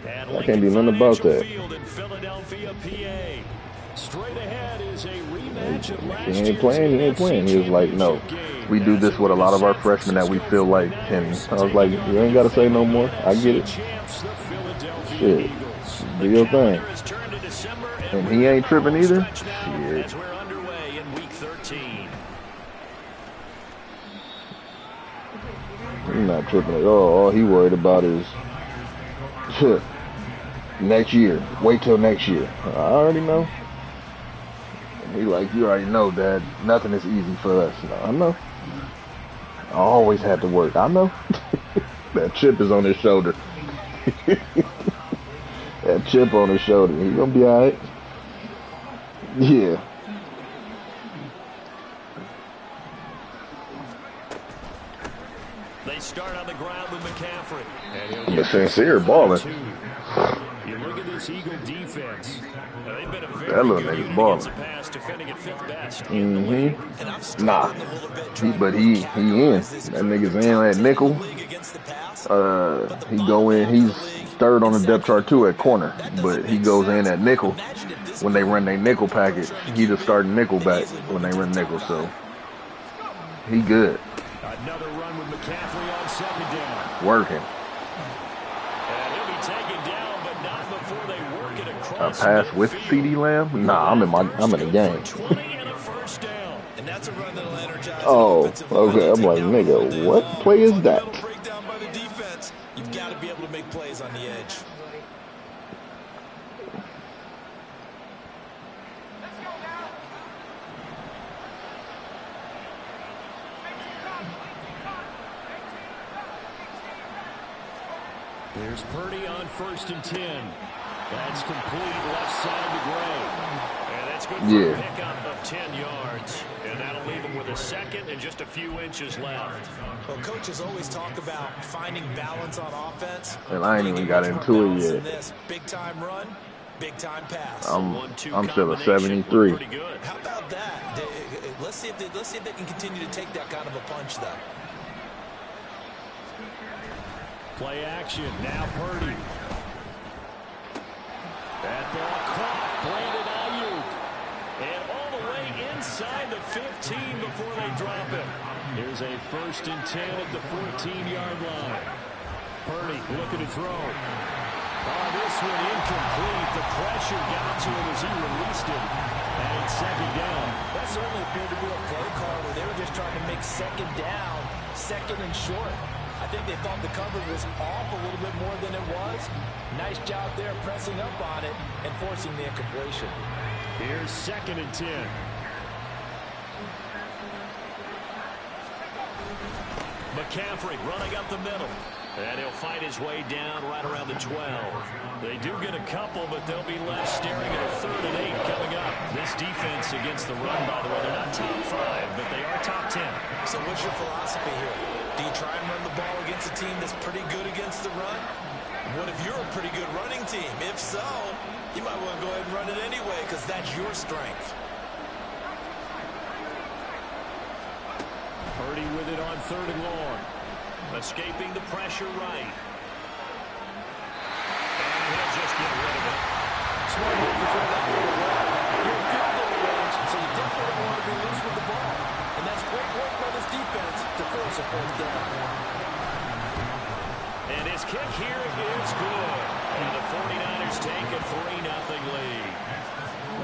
I can't do nothing about that. In Philadelphia, PA. Straight ahead is a rematch of last He ain't playing. He ain't playing. He was like, no, we do this with a lot of our freshmen that we feel like can. I was like, you ain't got to say no more. I get it. Shit, do your thing. And he ain't tripping either. Shit. He's not tripping at all. All he worried about is next year. Wait till next year. I already know. He like, you already know, Dad. Nothing is easy for us. No, I know. I always had to work. I know. That chip is on his shoulder. That chip on his shoulder. He gonna be alright. Yeah. They start on the ground with McCaffrey. The sincere balling. You look at this Eagle defense. They've been a very that little good nigga's balling. pass, defending at fifth best. Nah. But he in. That nigga's in at nickel. He go in. He's third on the depth chart too at corner, but he goes in at nickel when they run their nickel package. He the starting nickel back when they run nickel, so he good. Another run with McCaffrey on second down. Working. And he'll be taken down, but not before they work it across. A pass with CeeDee Lamb? Nah, I'm in the game. Oh, okay. I'm like, nigga, what play is that? You've got to be able to make plays on the edge. There's Purdy on 1st and 10. That's complete left side to Gray. And that's good for a pickup of 10 yards. And that'll leave him with a second and just a few inches left. Well, coaches always talk about finding balance on offense. And I ain't even got into it yet. Big time run, big time pass. I'm still a 73. How about that? Let's see if they can continue to take that kind of a punch, though. Play action. Now Purdy. That ball caught. Brandon Ayuk. And all the way inside the 15 before they drop him. Here's a 1st and 10 at the 14-yard line. Purdy looking to throw. Oh, this one incomplete. The pressure got to him as he released it. And it's second down. That certainly appeared to be a play call where they were just trying to make second down, second and short. I think they thought the coverage was off a little bit more than it was. Nice job there pressing up on it and forcing the incompletion. Here's 2nd and 10. McCaffrey running up the middle. And he'll fight his way down right around the 12. They do get a couple, but they'll be left staring at a 3rd and 8 coming up. This defense against the run, by the way, they're not top 5, but they are top 10. So what's your philosophy here? Do you try and run the ball against a team that's pretty good against the run? What if you're a pretty good running team? If so, you might want to go ahead and run it anyway because that's your strength. Purdy with it on 3rd and long. Escaping the pressure right. And he'll just get rid of it. Smart move to throw that one away. You're in field goal range, so you definitely don't want to be loose with the ball. And that's great work by this defense to force a 4th down. And his kick here is good. And the 49ers take a 3-0 lead.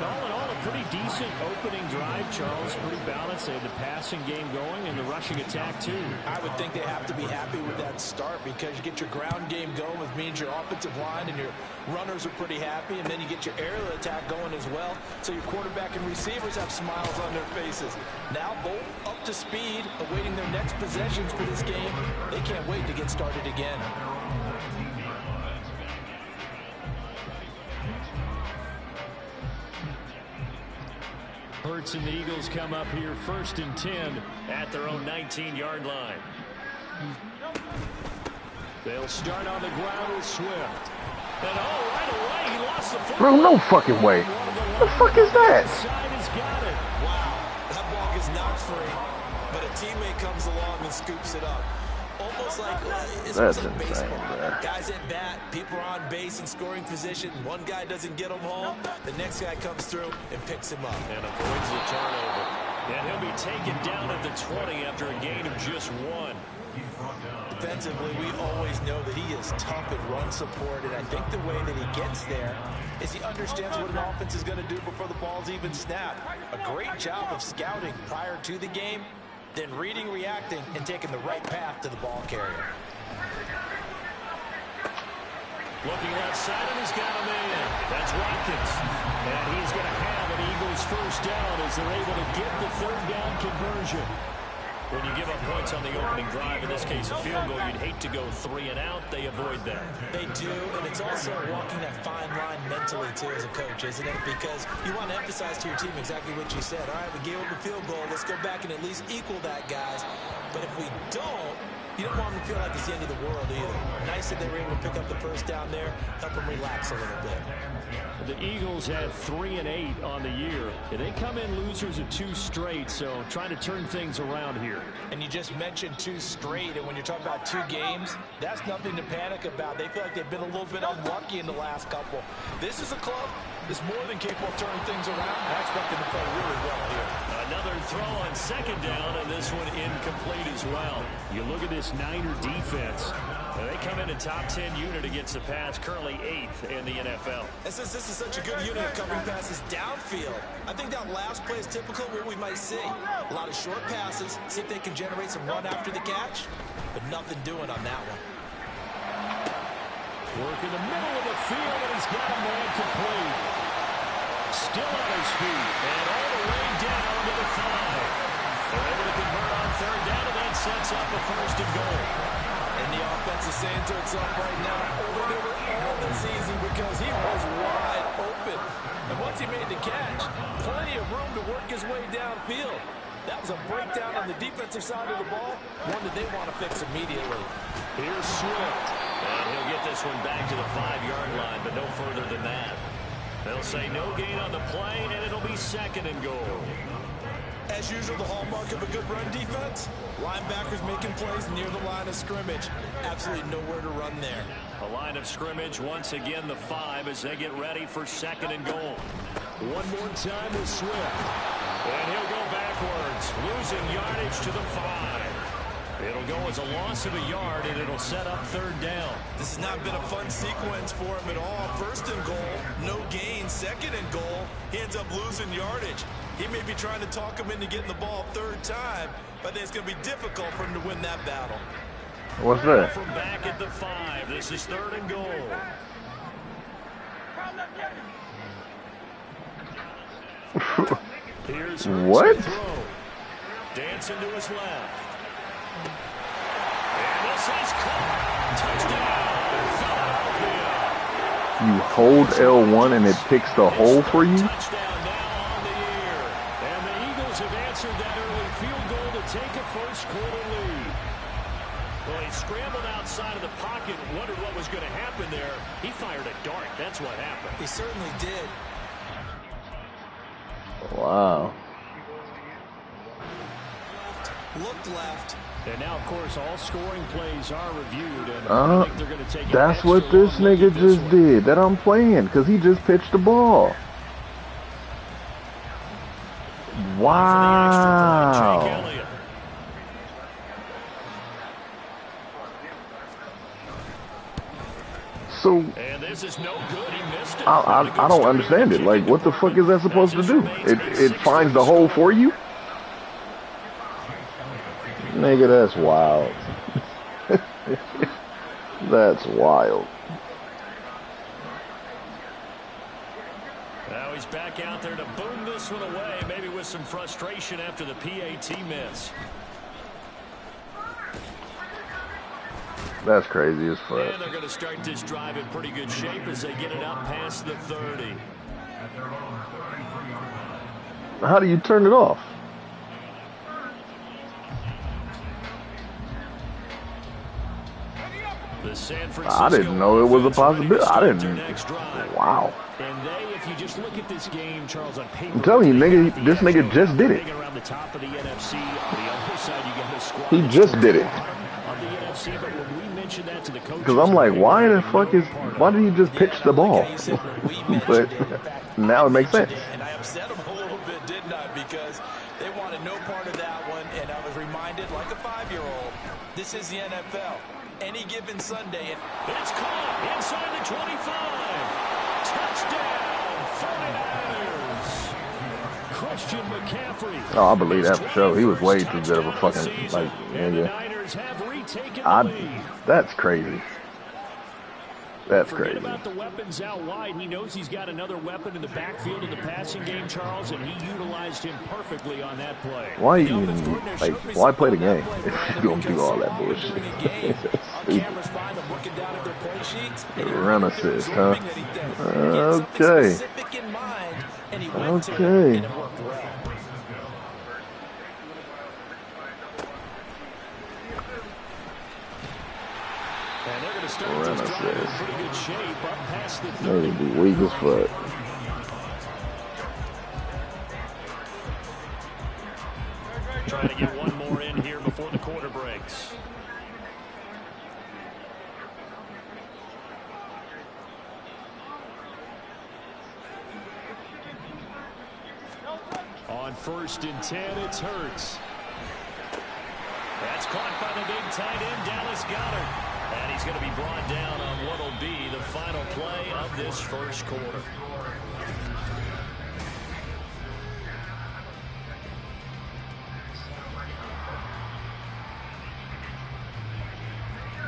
All in all, a pretty decent opening drive, Charles. Pretty balanced. They had the passing game going and the rushing attack, too. I would think they have to be happy with that start because you get your ground game going, which means your offensive line and your runners are pretty happy, and then you get your aerial attack going as well. So your quarterback and receivers have smiles on their faces. Now both up to speed, awaiting their next possessions for this game. They can't wait to get started again. Hurts and the Eagles come up here 1st and 10 at their own 19-yard line. They'll start on the ground with Swift. And right away, he lost the football. Bro, no fucking way. What the fuck is that? Wow, that ball gets knocked free, but a teammate comes along and scoops it up. Almost like it's That's like insane, baseball. bro. Guys at bat, people are on base in scoring position. One guy doesn't get him home. The next guy comes through and picks him up. And avoids the turnover. And he'll be taken down at the 20 after a gain of just 1. Defensively, we always know that he is tough at run support, and I think the way that he gets there is he understands what an offense is going to do before the ball's even snapped. A great job of scouting prior to the game, then reading, reacting, and taking the right path to the ball carrier. Looking left side, and he's got a man. That's Watkins. And he's going to have an Eagles first down as they're able to get the third down conversion. When you give up points on the opening drive, in this case a field goal, you'd hate to go 3 and out. They avoid that. They do, and it's also walking that fine line mentally, too, as a coach, isn't it? Because you want to emphasize to your team exactly what you said. All right, we gave up a field goal. Let's go back and at least equal that, guys. But if we don't, you don't want them to feel like it's the end of the world either. Nice that they were able to pick up the first down there, help them relax a little bit. The Eagles had 3 and 8 on the year, and they come in losers of 2 straight, so trying to turn things around here. And you just mentioned 2 straight, and when you're talking about 2 games, that's nothing to panic about. They feel like they've been a little bit unlucky in the last couple. This is a club that's more than capable of turning things around. I expect them to play really well here. Another throw on second down, and this one incomplete as well. You look at this Niner defense. They come in a top 10 unit against the pass, currently 8th in the NFL. And since this is such a good unit of covering passes downfield, I think that last play is typical of what we might see. A lot of short passes, see if they can generate some run after the catch, but nothing doing on that one. Work in the middle of the field, and he's got a man complete. Still on his feet, and all the way down to the 5. They're able to convert on third down, and that sets up a first and goal. And the offense is saying to itself right now, over all this easy because he was wide open. And once he made the catch, plenty of room to work his way downfield. That was a breakdown on the defensive side of the ball, one that they want to fix immediately. Here's Swift. And he'll get this one back to the 5-yard line, but no further than that. They'll say no gain on the play, and it'll be second and goal. As usual, the hallmark of a good run defense, linebackers making plays near the line of scrimmage. Absolutely nowhere to run there. A line of scrimmage, once again the 5 as they get ready for second and goal. One more time with Swift. And he'll go backwards, losing yardage to the 5. It'll go as a loss of a yard, and it'll set up third down. This has not been a fun sequence for him at all. First and goal, no gain. Second and goal, he ends up losing yardage. He may be trying to talk him into getting the ball third time, but I think it's going to be difficult for him to win that battle. What's that? From back at the 5, this is third and goal. Here's what? Dancing to his left. And this is caught. Touchdown, Philadelphia. You hold L1 and it picks the hole for you? Touchdown now on the year. And the Eagles have answered that early field goal to take a first-quarter lead. Well, he scrambled outside of the pocket and wondered what was going to happen there. He fired a dart. That's what happened. He certainly did. Wow. Looked left. And now, of course, all scoring plays are reviewed. And I think they're going to take that's what this nigga just did that I'm playing, because he just pitched the ball. Wow. So, and this is no good. He missed it. I don't understand it. Like, what the fuck is that supposed to do? It finds the hole for you? Nigga, that's wild. That's wild. Now he's back out there to boom this one away, maybe with some frustration after the PAT miss. That's crazy as fuck. And they're going to start this drive in pretty good shape as they get it up past the 30. How do you turn it off? I didn't know it was a possibility. I didn't. Wow. And they, if you just look at this game, Charles, on paper, I'm telling you, nigga, this nigga just did it. around the top of the NFC, the other side, you got a squad He just did it. of the NFC, but when we mentioned that to the coaches, because I'm like, why did he just pitch the ball? But now it makes sense. And I upset them a little bit, didn't I? Because they wanted no part of that one, and I was reminded, like a 5-year-old, this is the NFL. Any given Sunday. It's caught inside the 25. Touchdown, 49ers. Christian McCaffrey. Oh, I believe that for sure. He was way too good of a fucking, like, that's crazy. That's crazy. About the weapons out wide. He knows he's got another weapon in the backfield in the passing game, Charles, and he utilized him perfectly on that play. Why even, like, why play the game if you're going to do all that bullshit? Run assist, huh? Okay. Okay. And they're going to start this drive in pretty good shape up past the 30. They're going to be weak as fuck. Trying to get one more in here before the quarter breaks. On 1st and 10, it's Hurts. That's caught by the big tight end, Dallas Goedert. And he's going to be brought down on what will be the final play of this first quarter.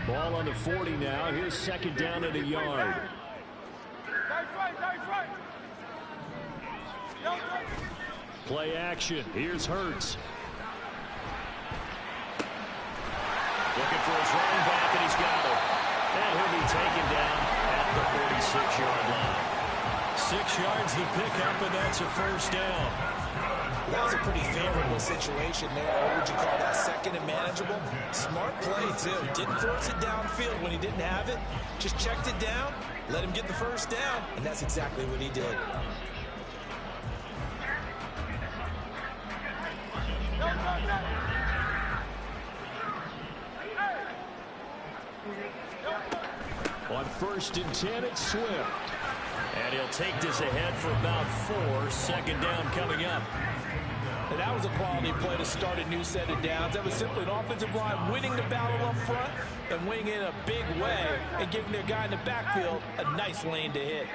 Ball on the 40 now. Here's 2nd down at a yard. Play action. Here's Hurts. Looking for his running back, and he's got him. And he'll be taken down at the 46-yard line. 6 yards the pickup, and that's a 1st down. That was a pretty favorable situation there. What would you call that? 2nd and manageable? Smart play, too. Didn't force it downfield when he didn't have it. Just checked it down, let him get the 1st down, and that's exactly what he did. On 1st and 10, it's Swift. And he'll take this ahead for about 4. 2nd down coming up. And that was a quality play to start a new set of downs. That was simply an offensive line winning the battle up front and winning in a big way and giving their guy in the backfield a nice lane to hit.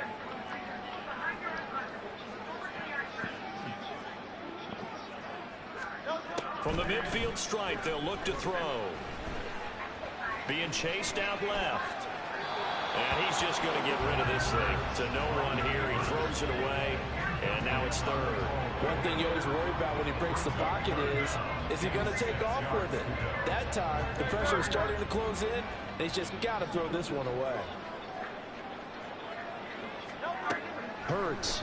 From the midfield stripe, they'll look to throw. Being chased out left. And he's just going to get rid of this thing to no one here. He throws it away, and now it's 3rd. One thing you always worry about when he breaks the pocket is he going to take off with it? That time, the pressure was starting to close in, and he's just got to throw this one away. Hurts.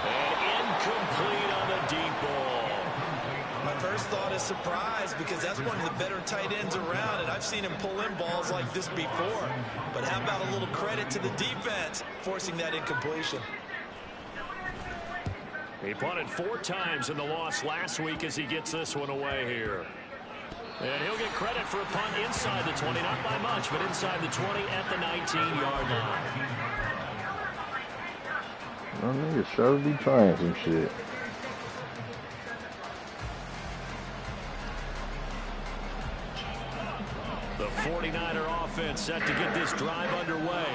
And incomplete on the deep ball. My first thought is surprise because that's one of the better tight ends around, and I've seen him pull in balls like this before. But how about a little credit to the defense forcing that incompletion? He punted 4 times in the loss last week as he gets this one away here. And he'll get credit for a punt inside the 20, not by much, but inside the 20 at the 19-yard line. I nigga sure be trying some shit. The 49er offense set to get this drive underway.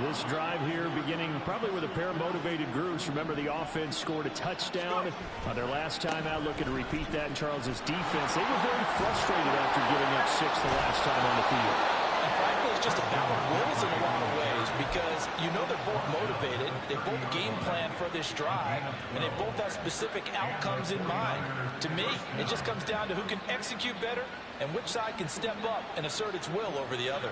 This drive here beginning probably with a pair of motivated groups. Remember, the offense scored a touchdown on their last time out. Looking to repeat that in Charles's defense. They were very frustrated after giving up 6 the last time on the field. And frankly, it's just a battle of wills in a lot of ways because you know they're both motivated. They both game plan for this drive, and they both have specific outcomes in mind. To me, it just comes down to who can execute better and which side can step up and assert its will over the other.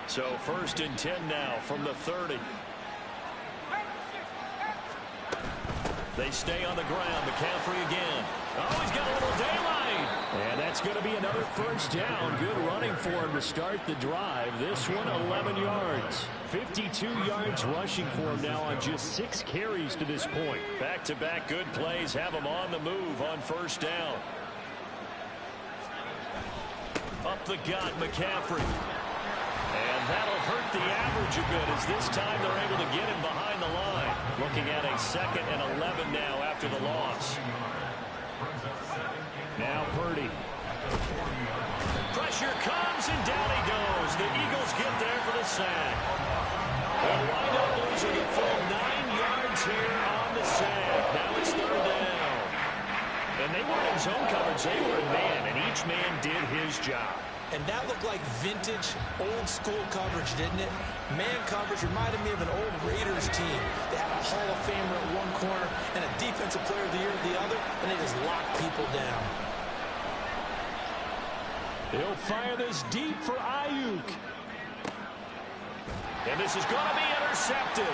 So 1st and 10 now from the 30. They stay on the ground. McCaffrey again. Oh, he's got a little daylight. And that's It's going to be another first down. Good running for him to start the drive. This one, 11 yards. 52 yards rushing for him now on just 6 carries to this point. Back-to-back good plays have him on the move on first down. Up the gut, McCaffrey. And that'll hurt the average a bit as this time they're able to get him behind the line. Looking at a 2nd and 11 now after the loss. Now Purdy. Pressure comes and down he goes. The Eagles get there for the sack. They'll wind up losing a full 9 yards here on the sack. Now it's 3rd down. And they weren't in zone coverage. They were in man, and each man did his job. And that looked like vintage, old-school coverage, didn't it? Man coverage reminded me of an old Raiders team. They had a Hall of Famer at one corner and a Defensive Player of the Year at the other, and they just locked people down. He'll fire this deep for Ayuk. And this is going to be intercepted.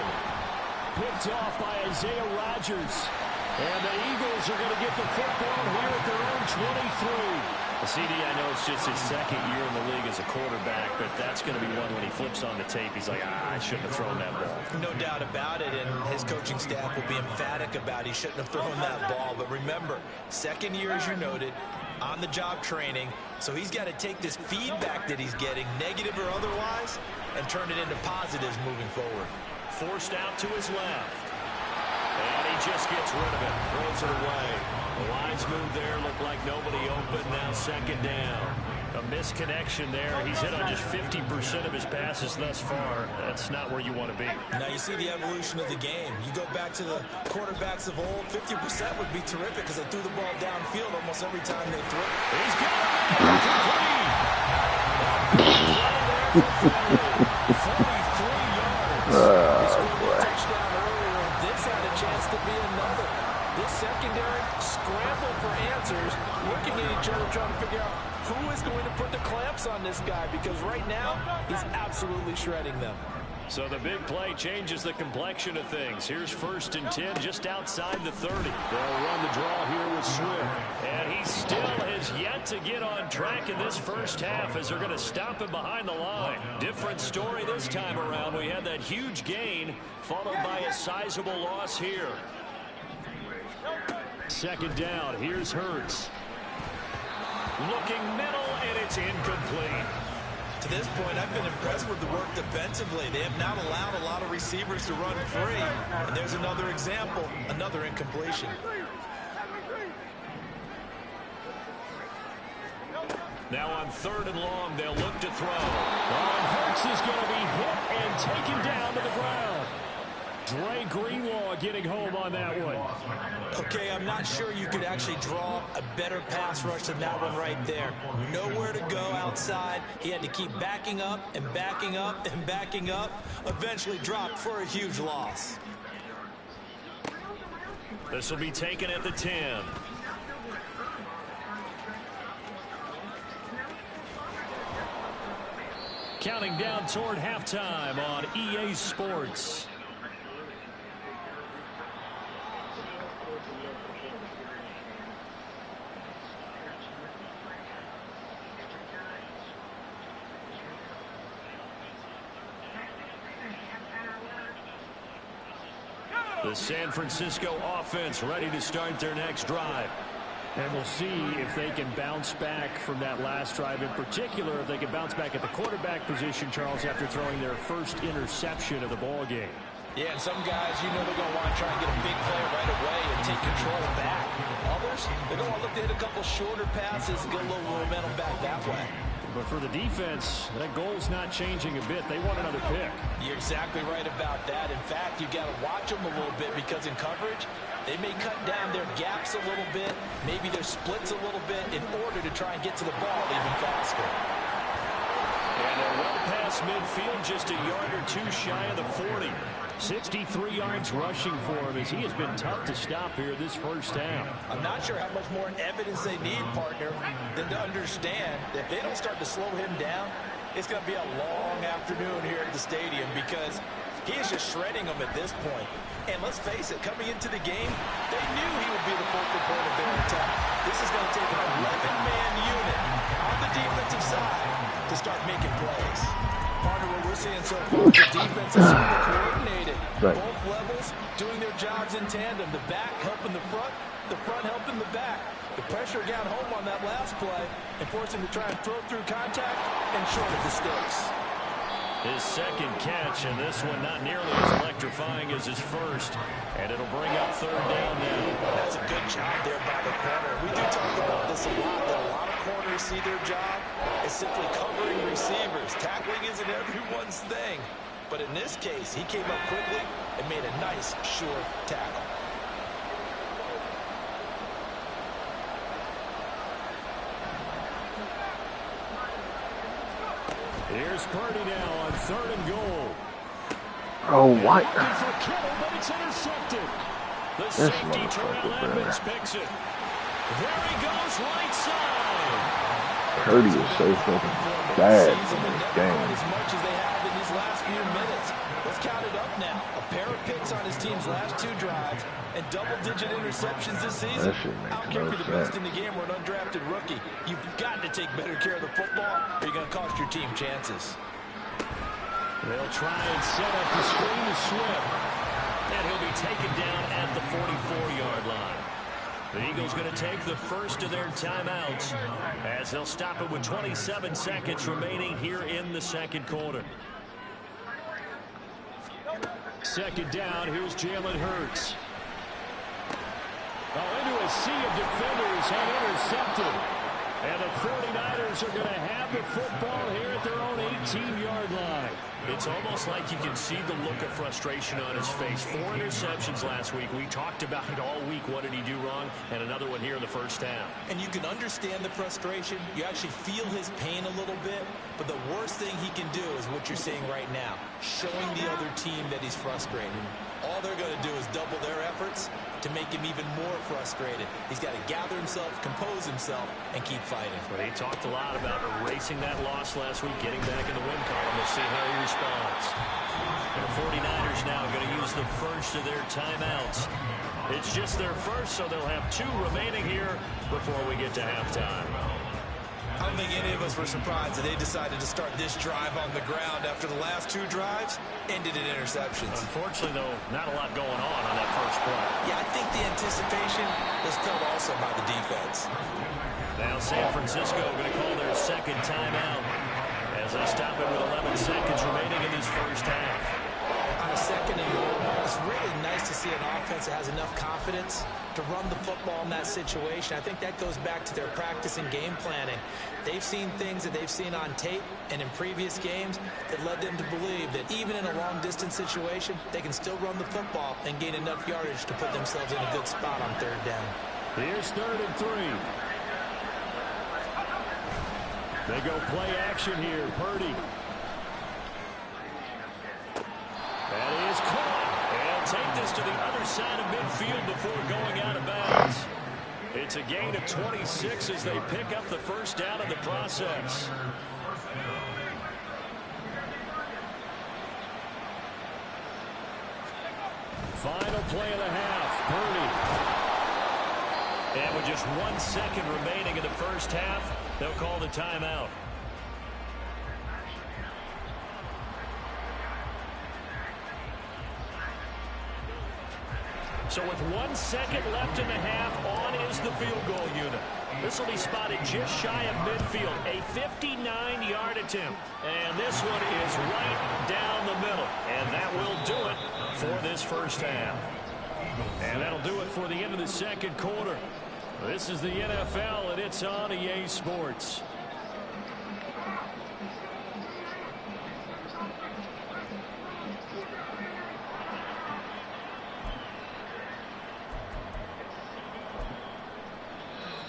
Picked off by Isaiah Rodgers. And the Eagles are going to get the football here at their own 23. CD, I know it's just his 2nd year in the league as a quarterback, but that's going to be one when he flips on the tape. He's like, I shouldn't have thrown that ball. No doubt about it, and his coaching staff will be emphatic about he shouldn't have thrown that ball. But remember, 2nd year, as you noted, on-the-job training, so he's got to take this feedback that he's getting, negative or otherwise, and turn it into positives moving forward. Forced out to his left. And he just gets rid of it, throws it away. The lines move there, look like nobody open, now 2nd down. A misconnection there. He's hit on just 50% of his passes thus far. That's not where you want to be. Now you see the evolution of the game. You go back to the quarterbacks of old, 50% would be terrific because they threw the ball downfield almost every time they threw it. He's got it. 43 yards. He scored a touchdown earlier, and this had a chance to be another. This secondary scrambled for answers, looking at each other, trying to figure out who is going to put the clamps on this guy, because right now he's absolutely shredding them. So the big play changes the complexion of things. Here's 1st and 10 just outside the 30. They'll run the draw here with Swift. And he still has yet to get on track in this first half as they're going to stop him behind the line. Different story this time around. We had that huge gain followed by a sizable loss here. 2nd down. Here's Hurts. Looking middle, and it's incomplete. To this point, I've been impressed with the work defensively. They have not allowed a lot of receivers to run free. And there's another example, another incompletion. Now on 3rd and long, they'll look to throw. And Hurts is going to be hit and taken down to the ground. Dre Greenlaw getting home on that one. Okay, I'm not sure you could actually draw a better pass rush than that one right there. Nowhere to go outside. He had to keep backing up and backing up and backing up. Eventually dropped for a huge loss. This will be taken at the 10. Counting down toward halftime on EA Sports. The San Francisco offense ready to start their next drive. And we'll see if they can bounce back from that last drive. In particular, if they can bounce back at the quarterback position, Charles, after throwing their first interception of the ball game. Yeah, and some guys, you know, they're going to want to try and get a big play right away and take control back. Others, they're going to look to hit a couple shorter passes and get a little momentum back that way. But for the defense, that goal's not changing a bit. They want another pick. You're exactly right about that. In fact, you got to watch them a little bit because in coverage, they may cut down their gaps a little bit, maybe their splits a little bit in order to try and get to the ball even faster. And they're well past midfield, just a yard or two shy of the 40. 63 yards rushing for him as he has been tough to stop here this first half. I'm not sure how much more evidence they need, partner, than to understand that if they don't start to slow him down, it's going to be a long afternoon here at the stadium because he is just shredding them at this point. And let's face it, coming into the game, they knew he would be the focal point of their attack. This is going to take an 11-man unit seeing so far is the defense is super coordinated. Right. Both levels doing their jobs in tandem. The back helping the front helping the back. The pressure got home on that last play and forced him to try and throw through contact and short of the sticks. His second catch, and this one not nearly as electrifying as his first. And it'll bring up third down now. That's a good job there by the corner. We do talk about this a lot, that a lot of corners see their job as simply covering receivers. Tackling isn't everyone's thing. But in this case, he came up quickly and made a nice, sure tackle. Here's Purdy now on 3rd and goal. Oh, what? For Kittle, but it's intercepted. The This safety Terrell motherfucker, Edmonds picks it. There he goes, right side. Purdy is so fucking bad in this game. As much as they have in these last few minutes. Let's count it up now. A pair of picks on his team's last 2 drives and double-digit interceptions this season. That shit makes I don't care no if you're the best sense. in the game or an undrafted rookie. You've got to take better care of the football or you're going to cost your team chances. They'll try and set up the screen to Swift. And he'll be taken down at the 44-yard line. The Eagles going to take the first of their timeouts as they'll stop it with 27 seconds remaining here in the second quarter. Second down, here's Jalen Hurts. Into a sea of defenders and intercepted. And the 49ers are going to have the football here at their own 18-yard line. It's almost like you can see the look of frustration on his face. 4 interceptions last week. We talked about it all week. What did he do wrong? And another one here in the first half. And you can understand the frustration. You actually feel his pain a little bit. But the worst thing he can do is what you're seeing right now, showing the other team that he's frustrated. All they're going to do is double their efforts to make him even more frustrated. He's got to gather himself, compose himself, and keep fighting. Well, he talked a lot about erasing that loss last week, getting back in the win column. We'll see how he responds. And the 49ers now going to use the first of their timeouts. It's just their first, so they'll have 2 remaining here before we get to halftime. I don't think any of us were surprised that they decided to start this drive on the ground after the last 2 drives ended in interceptions. Unfortunately, though, not a lot going on that first play. Yeah, I think the anticipation was felt also by the defense. Now San Francisco going to call their second timeout as they stop it with 11 seconds remaining in this first half. On a second and goal, it's really nice to see an offense that has enough confidence to run the football in that situation. I think that goes back to their practice and game planning. They've seen things that they've seen on tape and in previous games that led them to believe that even in a long-distance situation, they can still run the football and gain enough yardage to put themselves in a good spot on 3rd down. Here's 3rd and 3. They go play action here. Purdy. That is caught. And take this to the other side of midfield before going out of bounds. It's a gain of 26 as they pick up the first down in the process. Final play of the half. Purdy. And with just 1 second remaining in the first half, they'll call the timeout. So with 1 second left in the half, on is the field goal unit. This will be spotted just shy of midfield, a 59-yard attempt. And this one is right down the middle. And that will do it for this first half. And that'll do it for the end of the second quarter. This is the NFL, and it's on EA Sports.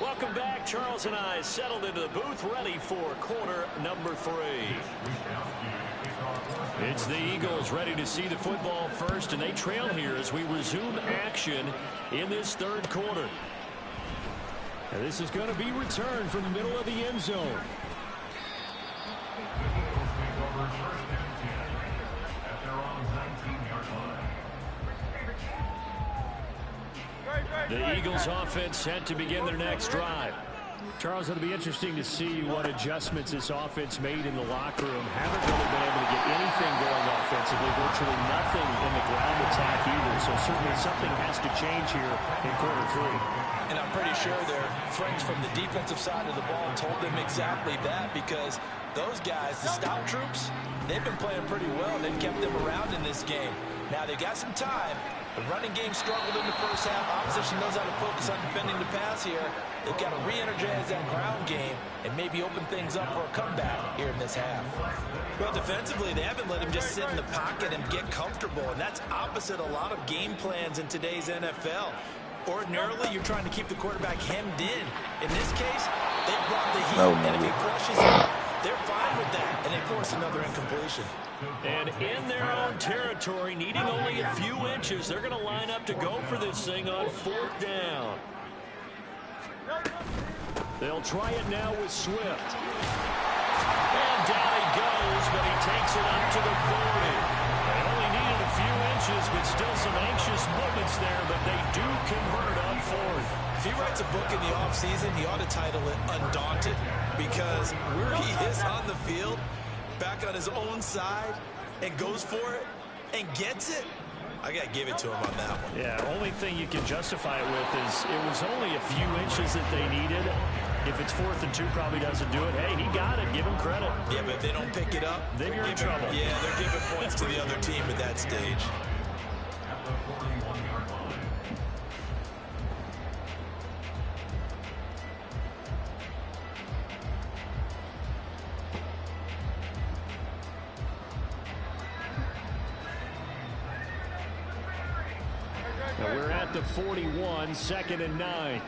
Welcome back. Charles and I settled into the booth, ready for quarter number 3. It's the Eagles ready to see the football first, and they trail here as we resume action in this third quarter. And this is going to be returned from the middle of the end zone. The Eagles offense set to begin their next drive. Charles, it'll be interesting to see what adjustments this offense made in the locker room. Haven't really been able to get anything going offensively, virtually nothing in the ground attack either. So certainly something has to change here in quarter 3. And I'm pretty sure their friends from the defensive side of the ball told them exactly that, because those guys, the stout troops, they've been playing pretty well. They've kept them around in this game. Now they got some time. The running game struggled in the first half. Opposition knows how to focus on defending the pass here. They've got to re-energize that ground game and maybe open things up for a comeback here in this half. Well, defensively, they haven't let him just sit in the pocket and get comfortable, and that's opposite a lot of game plans in today's NFL. Ordinarily, you're trying to keep the quarterback hemmed in. In this case, they brought the heat, and if he flushes it, they're fine with that, and they force another incompletion. And in their own territory, needing only a few inches, they're going to line up to go for this thing on 4th down. They'll try it now with Swift. And down he goes, but he takes it up to the 40. They only needed a few inches, but still some anxious moments there, but they do convert on 4th. If he writes a book in the offseason, he ought to title it Undaunted, because where he is on the field, back on his own side, and goes for it and gets it, I got to give it to him on that one. Yeah, only thing you can justify it with is it was only a few inches that they needed. If it's 4th and 2, probably doesn't do it. Hey, he got it. Give him credit. Yeah, but if they don't pick it up, then you're in trouble. Yeah, they're giving points to the other team at that stage. Now we're at the 41, 2nd and 9.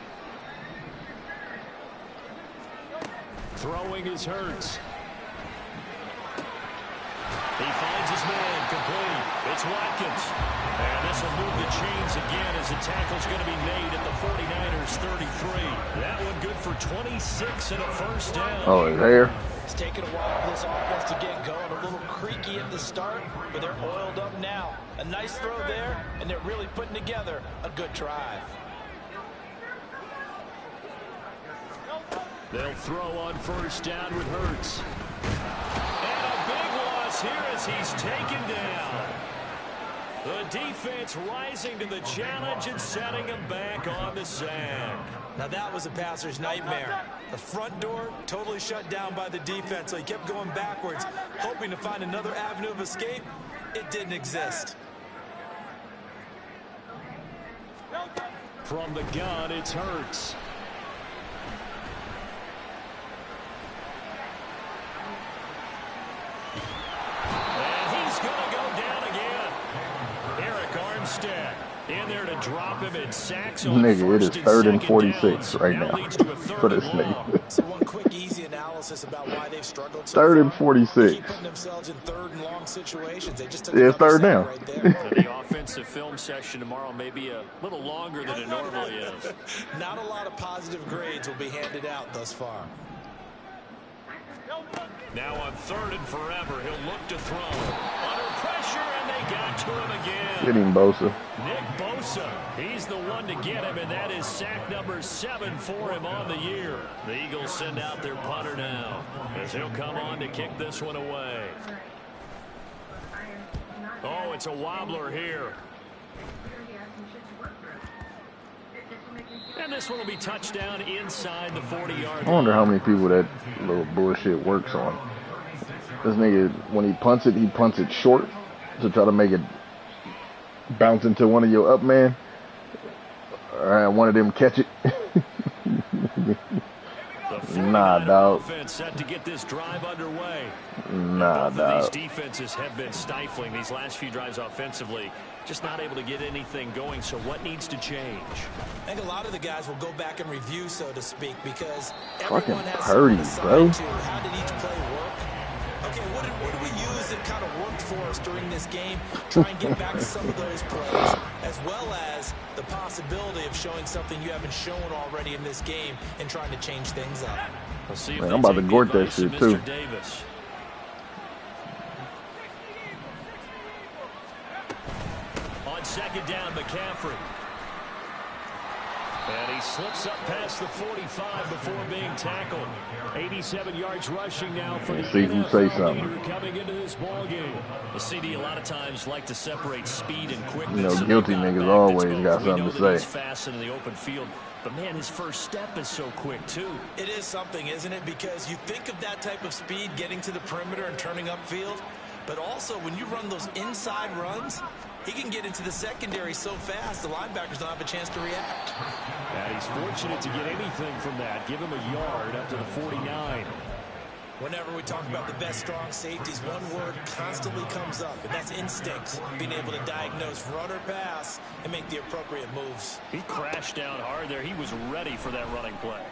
Throwing is Hurts. He finds his man, complete. It's Watkins. And this will move the chains again as the tackle's going to be made at the 49ers 33. That one good for 26 and a first down. Oh, it's there. It's taken a while for this offense to get going. A little creaky at the start, but they're oiled up now. A nice throw there, and they're really putting together a good drive. They'll throw on 1st down with Hurts. And a big loss here as he's taken down. The defense rising to the challenge and setting him back on the sack. Now that was a passer's nightmare. The front door totally shut down by the defense, so he kept going backwards, hoping to find another avenue of escape. It didn't exist. From the gun, it's Hurts. In there to drop him in sacks on nigga, it is 3rd and 46 right now for this nigga. So one quick, easy analysis about why they've struggled so 3rd and 46. Keep putting themselves in 3rd and long situations. They just took it's 3rd down. Right there. So the offensive film session tomorrow may be a little longer than it normally is. Not a lot of positive grades will be handed out thus far. Now on 3rd and forever, he'll look to throw. Under pressure, and they got to him again. Get him, Bosa. Nick Bosa, he's the one to get him, and that is sack number 7 for him on the year. The Eagles send out their punter now, as he'll come on to kick this one away. Oh, it's a wobbler here. And this one will be touchdown inside the 40-yard line. I wonder how many people that little bullshit works on. This nigga, when he punts it short to try to make it bounce into one of your up man. Or one of them catch it. Nah, dog. Set to get this drive underway. Nah, dog. These defenses have been stifling these last few drives offensively. Just not able to get anything going. So what needs to change? I think a lot of the guys will go back and review, so to speak, because fucking everyone has Purdy, bro. How did each play work? Okay, what did we use that kind of worked for us during this game? Try and get back to some of those plays, as well as the possibility of showing something you haven't shown already in this game and trying to change things up. We'll see if I'm about to gort that shit too. Davis. On 2nd down, McCaffrey. And he slips up past the 45 before being tackled. 87 yards rushing now for the NFL leader coming into this ball game. The CD a lot of times like to separate speed and quickness. Guilty niggas always got something to say. He's fast into the open field. But, man, his first step is so quick, too. It is something, isn't it? Because you think of that type of speed getting to the perimeter and turning upfield. But also, when you run those inside runs, he can get into the secondary so fast, the linebackers don't have a chance to react. And he's fortunate to get anything from that. Give him a yard up to the 49. Whenever we talk about the best strong safeties, one word constantly comes up, and that's instincts. Being able to diagnose run or pass and make the appropriate moves. He crashed down hard there. He was ready for that running play.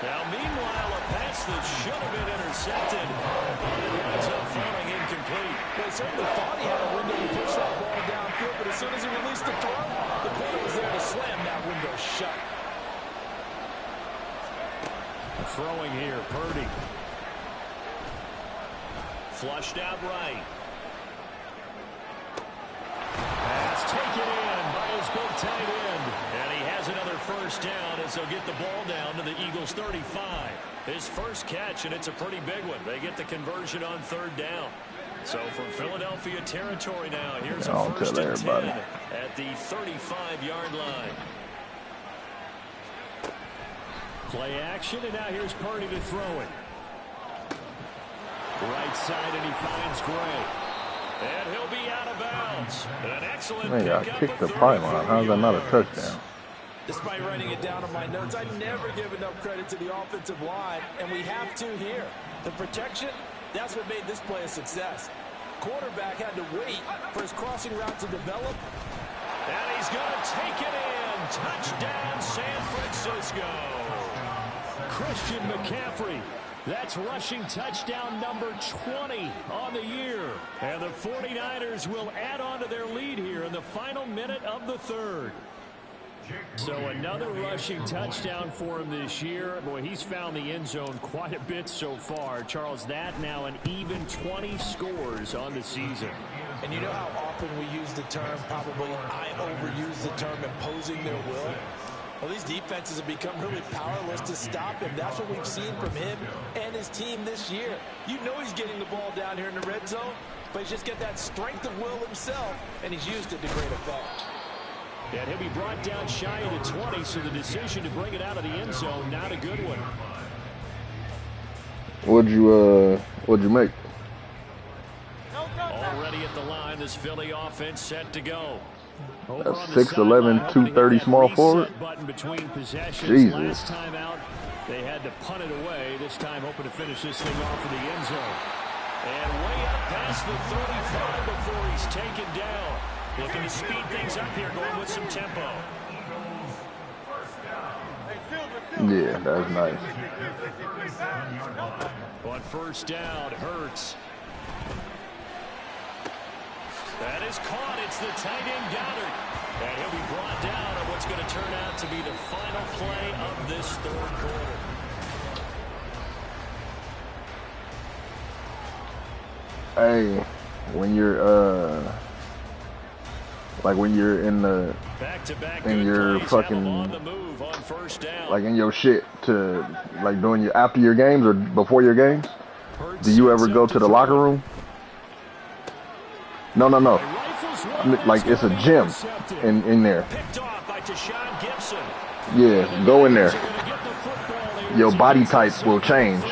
Now, meanwhile, a pass that should have been intercepted. It ends up falling incomplete. Well, he certainly thought he had a window to push that ball downfield, but as soon as he released the throw, the corner was there to slam that window shut. Throwing here, Purdy. Flushed out right. Pass taken in by his big tight end. And he has another first down as they'll get the ball down to the Eagles' 35. His first catch, and it's a pretty big one. They get the conversion on third down. So from Philadelphia territory now, here's a first and 10 at the 35-yard line. Play action, and now here's Purdy to throw it. Right side, and he finds Gray. And he'll be out of bounds. An excellent pickup. Kicked the pylon. How's that not a touchdown? Despite writing it down on my notes, I never give enough credit to the offensive line, and we have to here. The protection, that's what made this play a success. Quarterback had to wait for his crossing route to develop. And he's going to take it in. Touchdown, San Francisco. Christian McCaffrey. That's rushing touchdown number 20 on the year. And the 49ers will add on to their lead here in the final minute of the third. So another rushing touchdown for him this year. Boy, he's found the end zone quite a bit so far. Charles, that now an even 20 scores on the season. And you know how often we use the term, probably I overuse the term, imposing their will? Well, these defenses have become really powerless to stop him. That's what we've seen from him and his team this year. You know he's getting the ball down here in the red zone, but he's just got that strength of will himself, and he's used it to great effect. And he'll be brought down shy of the 20, so the decision to bring it out of the end zone, not a good one. What'd you make? Already at the line, this Philly offense set to go. That's 6'11", 230 small forward. Jesus. Last time out, they had to punt it away. This time, hoping to finish this thing off in the end zone. And way up past the 35 before he's taken down. Looking to speed things up here, going with some tempo. Yeah, that's nice. On first down, Hurts. That is caught. It's the tight end Goddard. And he'll be brought down on what's going to turn out to be the final play of this third quarter. Hey, when you're when you're in the in your fucking like in your shit to like doing your after your games or before your games, do you ever go to the locker room? No. Like it's a gym in there. Yeah, go in there. Your body type will change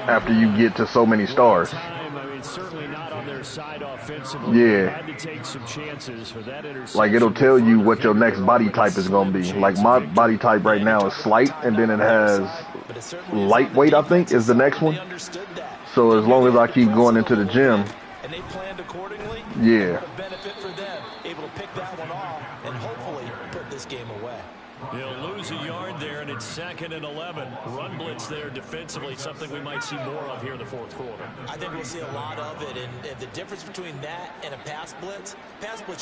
after you get to so many stars. Yeah. Like it'll tell you what your next body type is gonna be. Like my body type right now is slight, and then it has lightweight, I think, is the next one. So as long as I keep going into the gym, yeah. Benefit for them, able to pick that one off and hopefully put this game away. He'll lose a yard there, and it's 2nd and 11. Run blitz there defensively, something we might see more of here in the fourth quarter. I think we'll see a lot of it, and the difference between that and a pass blitz,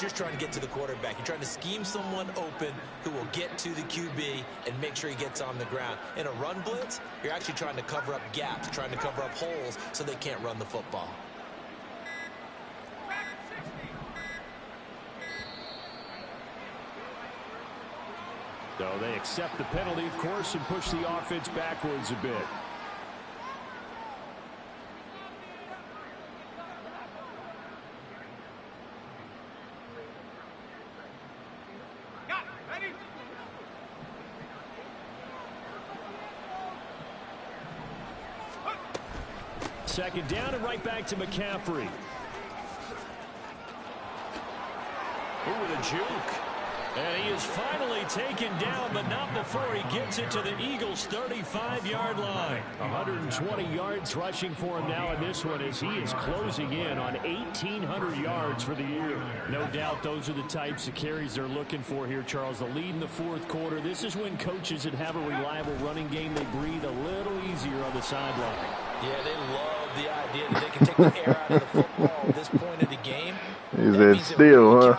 you're trying to get to the quarterback. You're trying to scheme someone open who will get to the QB and make sure he gets on the ground. In a run blitz, you're actually trying to cover up gaps, trying to cover up holes so they can't run the football. So they accept the penalty, of course, and push the offense backwards a bit. Second down and right back to McCaffrey. Ooh, with a juke. And he is finally taken down, but not before he gets it to the Eagles' 35-yard line. 120 yards rushing for him now in this one as he is closing in on 1,800 yards for the year. No doubt those are the types of carries they're looking for here, Charles. The lead in the fourth quarter. This is when coaches that have a reliable running game, they breathe a little easier on the sideline. Yeah, they love the idea that they can take the air out of the football at this point of the game. He said still, huh?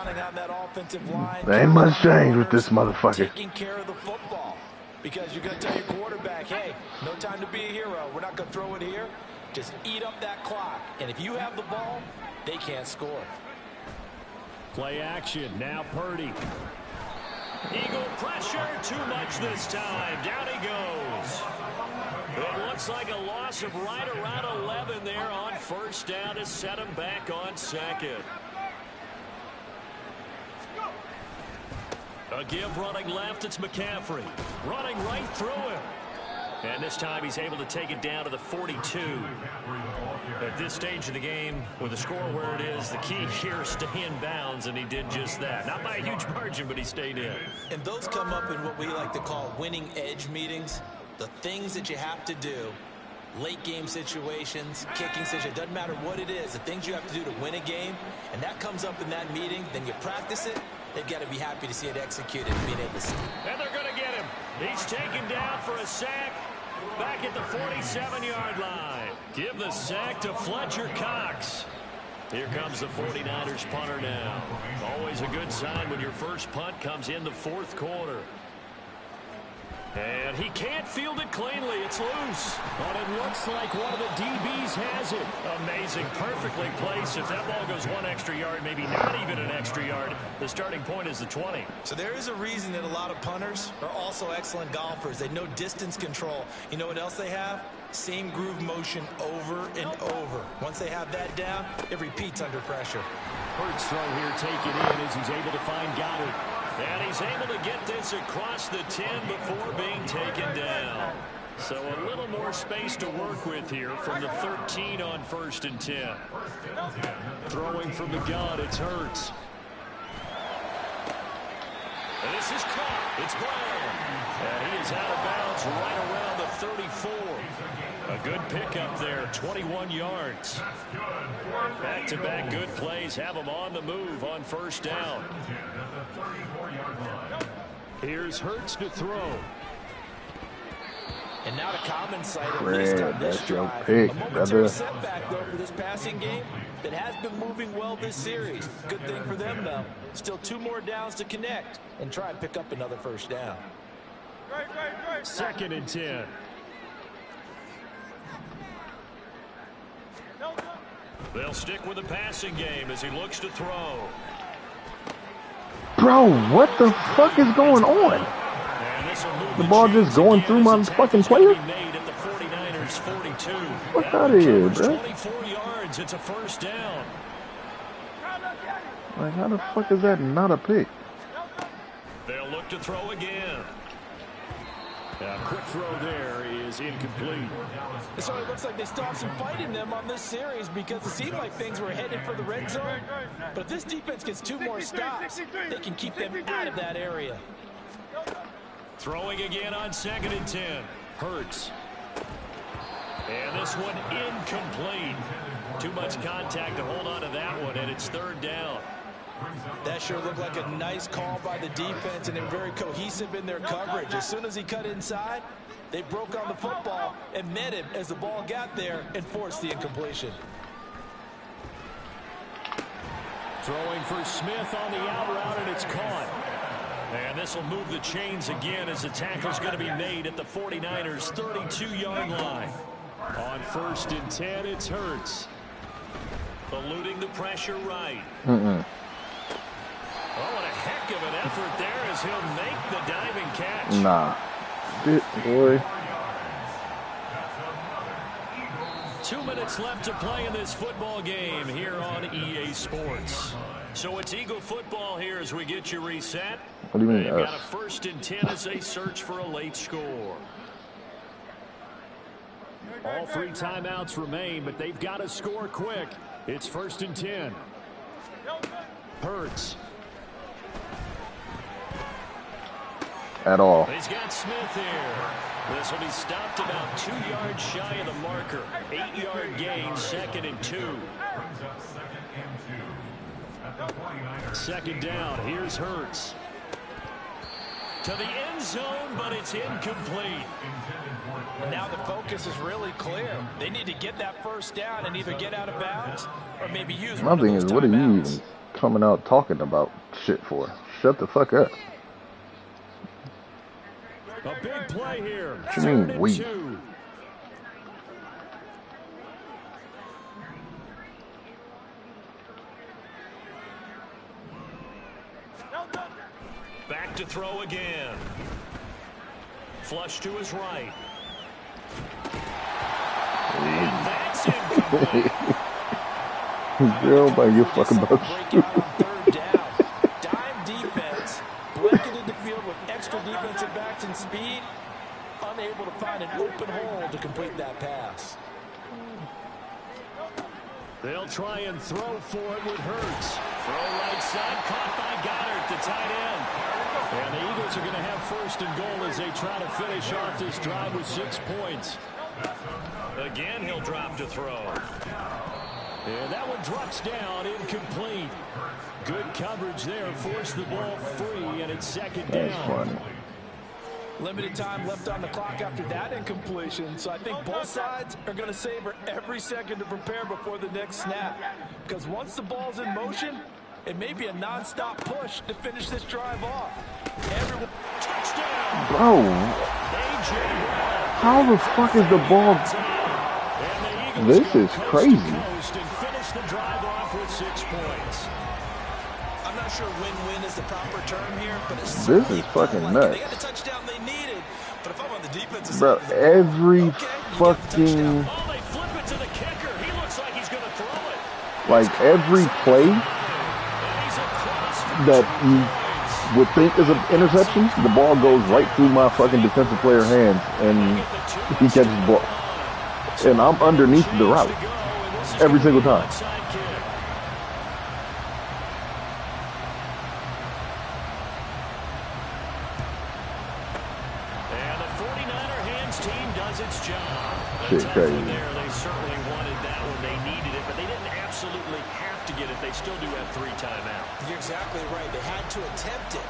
There ain't much change with this motherfucker. Taking care of the football. Because you're going to tell your quarterback, hey, no time to be a hero. We're not going to throw it here. Just eat up that clock. And if you have the ball, they can't score. Play action. Now Purdy. Eagle pressure. Too much this time. Down he goes. It looks like a loss of right around 11 there on first down to set him back on second. A give running left, it's McCaffrey. Running right through him. And this time he's able to take it down to the 42. At this stage of the game, with the score where it is, the key here is stay in bounds, and he did just that. Not by a huge margin, but he stayed in. And those come up in what we like to call winning edge meetings. The things that you have to do, late game situations, kicking situations, doesn't matter what it is, the things you have to do to win a game, and that comes up in that meeting, then you practice it, they've got to be happy to see it executed and being able to see it. And they're going to get him. He's taken down for a sack back at the 47-yard line. Give the sack to Fletcher Cox. Here comes the 49ers punter now. Always a good sign when your first punt comes in the fourth quarter. And he can't field it cleanly. It's loose. But it looks like one of the DBs has it. Amazing. Perfectly placed. If that ball goes one extra yard, maybe not even an extra yard, the starting point is the 20. So there is a reason that a lot of punters are also excellent golfers. They know distance control. You know what else they have? Same groove motion over and over. Once they have that down, it repeats under pressure. Hurts throw here taken in as he's able to find Goddard. And he's able to get this across the 10 before being taken down. So a little more space to work with here from the 13 on 1st and 10. Throwing from the gun, it's Hurts. And this is caught. It's Brown. And he is out of bounds right around the 34. A good pickup there, 21 yards. Back-to-back good plays have him on the move on first down. Here's Hurts to throw. And now to common sight, at least on this drive. A momentary setback, though, for this passing game that has been moving well this series. Good thing for them, though. Still 2 more downs to connect and try and pick up another first down. 2nd and 10. They'll stick with the passing game as he looks to throw. Bro, what the fuck is going on? The ball just going through my fucking player? Fuck out of here, bro. 24 yards, it's a first down. Like, how the fuck is that not a pick? They'll look to throw again. A quick throw there is incomplete. So it looks like they still have some fight in them on this series because it seemed like things were headed for the red zone. But if this defense gets 2 more stops, they can keep them out of that area. Throwing again on 2nd and 10. Hurts. And this one incomplete. Too much contact to hold on to that one, and it's 3rd down. That sure looked like a nice call by the defense, and they're very cohesive in their coverage. As soon as he cut inside, they broke on the football and met him as the ball got there and forced the incompletion. Throwing for Smith on the out route, and it's caught. And this will move the chains again as the tackle's going to be made at the 49ers' 32-yard line. On 1st and 10, it's Hurts. Eluding the pressure right. Oh, and a heck heck of an effort there as he'll make the diving catch. Nah. Shit, boy. 2 minutes left to play in this football game here on EA Sports. So it's Eagle football here as we get you reset. What do you mean? They've got a 1st and 10 as they search for a late score. All 3 timeouts remain, but they've got to score quick. It's 1st and 10. Hurts. At all. He's got Smith here. This will be stopped about 2 yards shy of the marker. 8-yard gain, 2nd and 2. 2nd down. Here's Hurts. To the end zone, but it's incomplete. And now the focus is really clear. They need to get that 1st down and either get out of bounds or maybe use My one thing of is, those what are you timeouts. even coming out talking about shit for? Shut the fuck up. A big play here. What you mean, 3rd and we? 2. Back to throw again. Flush to his right. And that's incomplete. Girl, nobody give a fuck about you. Break out on 3rd down. Dime defense, blanketed the field with extra defensive backs and speed, unable to find an open hole to complete that pass. They'll try and throw for it with Hurts. Throw right side, caught by Goddard, the tight end. And the Eagles are going to have 1st and goal as they try to finish off this drive with 6 points. Again, he'll drop to throw. And that one drops down, incomplete. Good coverage there, forced the ball free, and it's 2nd down. That's funny. Limited time left on the clock after that incompletion, so I think both sides are going to savor every second to prepare before the next snap. Because once the ball's in motion, it may be a non-stop push to finish this drive off. Everyone, touchdown! Bro, A.J. Brown. how the fuck is the ball? And the Eagles This go is coast to crazy. coast and finish the drive off with 6 points. I'm not sure win-win is the proper term here, but it's This is fucking like nuts. they got the touchdown they needed. But if I'm on the defensive Bro, side, every okay, you got the fucking, touchdown. Oh, they flip it to the kicker. He looks like he's going to throw it. like every play And he's across for that 2 you points. would think is an interception, the ball goes right through my fucking defensive player hands and he catches the ball. And I'm underneath the route every single time. And the 49er hands team does its job. Shit, crazy. There, they certainly wanted that one. They needed it, but they didn't absolutely have to get it. They still do have 3 timeouts. You're exactly right. They had to attempt it.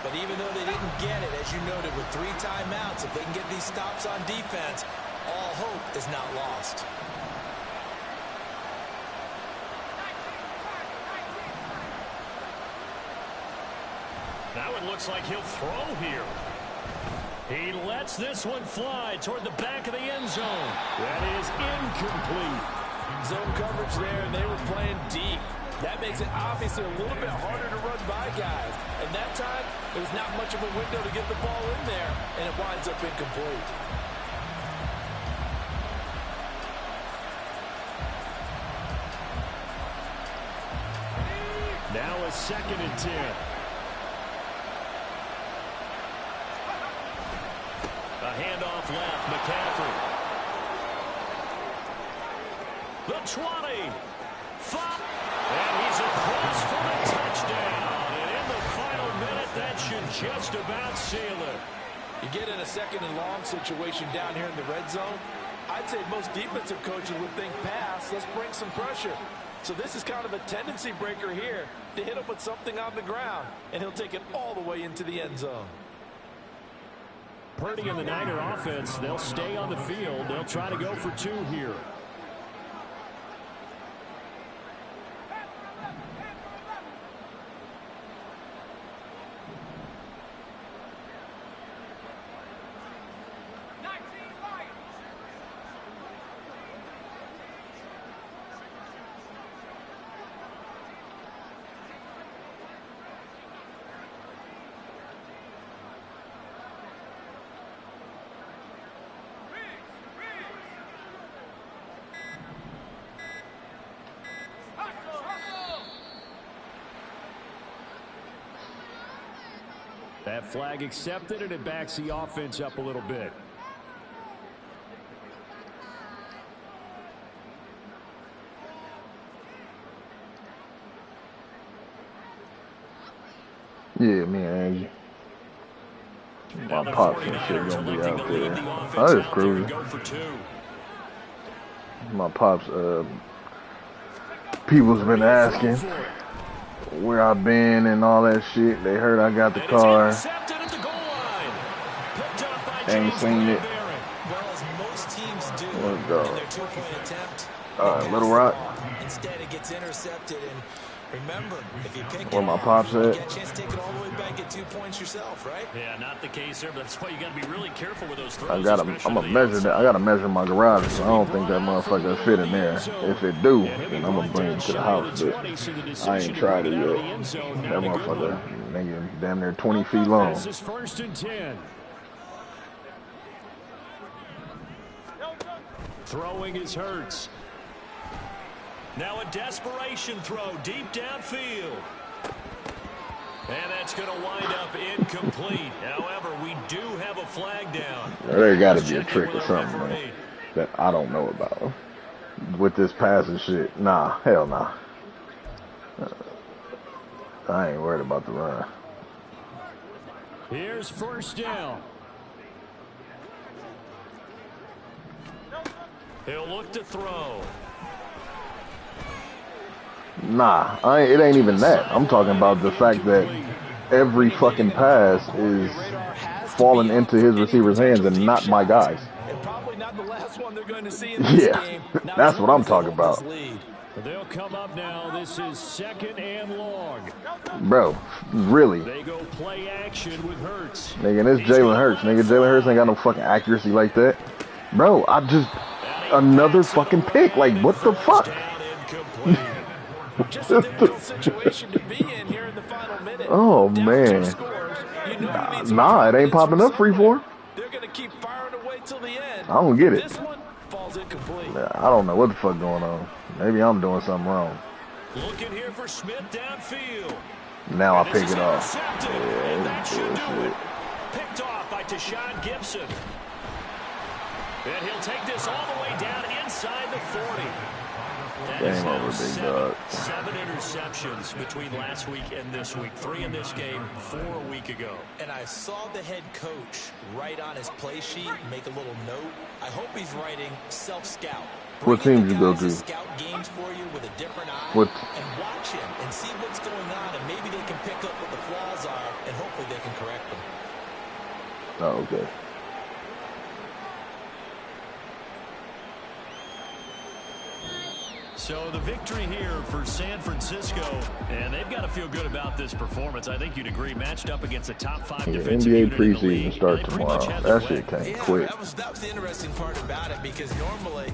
But even though they didn't get it, as you noted, with 3 timeouts, if they can get these stops on defense, all hope is not lost. Now it looks like he'll throw here. He lets this one fly toward the back of the end zone. That is incomplete. Zone coverage there, and they were playing deep. That makes it obviously a little bit harder to run by guys. And that time, there was not much of a window to get the ball in there, and it winds up incomplete. Now a 2nd and 10. A handoff left, McCaffrey. The 20. 5. And he's across for the touchdown. And in the final minute, that should just about seal it. You get in a 2nd and long situation down here in the red zone, I'd say most defensive coaches would think pass, let's bring some pressure. So this is kind of a tendency breaker here to hit him with something on the ground, and he'll take it all the way into the end zone. Purdy and the Niner offense, they'll stay on the field. They'll try to go for 2 here. that flag accepted, and it backs the offense up a little bit. Yeah, me and Angie. My pops and shit gonna be out there. I just cruising. My pops, people's been asking where I've been and all that shit. They heard I got the car. Ain't seen it. Let's go. Little Rock. Instead, it gets intercepted, and remember, if you pick where my pops at, you get a chance to take it all the way back, get 2 points yourself, right? Yeah, not the case there, but that's why you got to be really careful with those throws. I'm gonna measure that. I gotta measure my garage. So I don't think that motherfucker fit in there. If it do, then I'm gonna bring it to the house. But I ain't tried it yet. That motherfucker, nigga, damn near 20 feet long. This is 1st and 10. Throwing is Hurts. Now a desperation throw deep downfield. And that's going to wind up incomplete. However, we do have a flag down. There got to be a trick or something, man, that I don't know about. With this passing shit. Nah, hell nah. I ain't worried about the run. Here's 1st down. He'll look to throw. Nah, it ain't even that. I'm talking about the fact that every fucking pass is falling into his receiver's hands and not my guys. And probably not the last one they're going to see in this game. That's what I'm talking about. They'll come up now. This is 2nd and long. Bro, really? They go play action with Hurts. Nigga, this Jalen Hurts. Nigga, Jalen Hurts ain't got no fucking accuracy like that. Bro, another fucking pick. Like, what the fuck? Just a difficult situation to be in here in the final minute. Oh, man. Nah, it ain't popping up free for. They're going to keep firing away till the end. I don't get it. This one falls incomplete. I don't know what the fuck going on. Maybe I'm doing something wrong. Looking here for Smith downfield. Now I pick it off. And that should do it. Picked off by Tashawn Gibson. And he'll take this all the way down inside the 40. Game over, big dog. 7 interceptions between last week and this week. 3 in this game, 4 a week ago. And I saw the head coach write on his play sheet, make a little note. I hope he's writing self-scout. What team you go to? Scout games for you with a different eye. And watch him and see what's going on, and maybe they can pick up what the flaws are, and hopefully they can correct them. Oh, okay. So the victory here for San Francisco, and they've got to feel good about this performance. I think you'd agree, matched up against a top 5 defensive NBA unit in the preseason league. start tomorrow. That shit came quick. That was the interesting part about it, because normally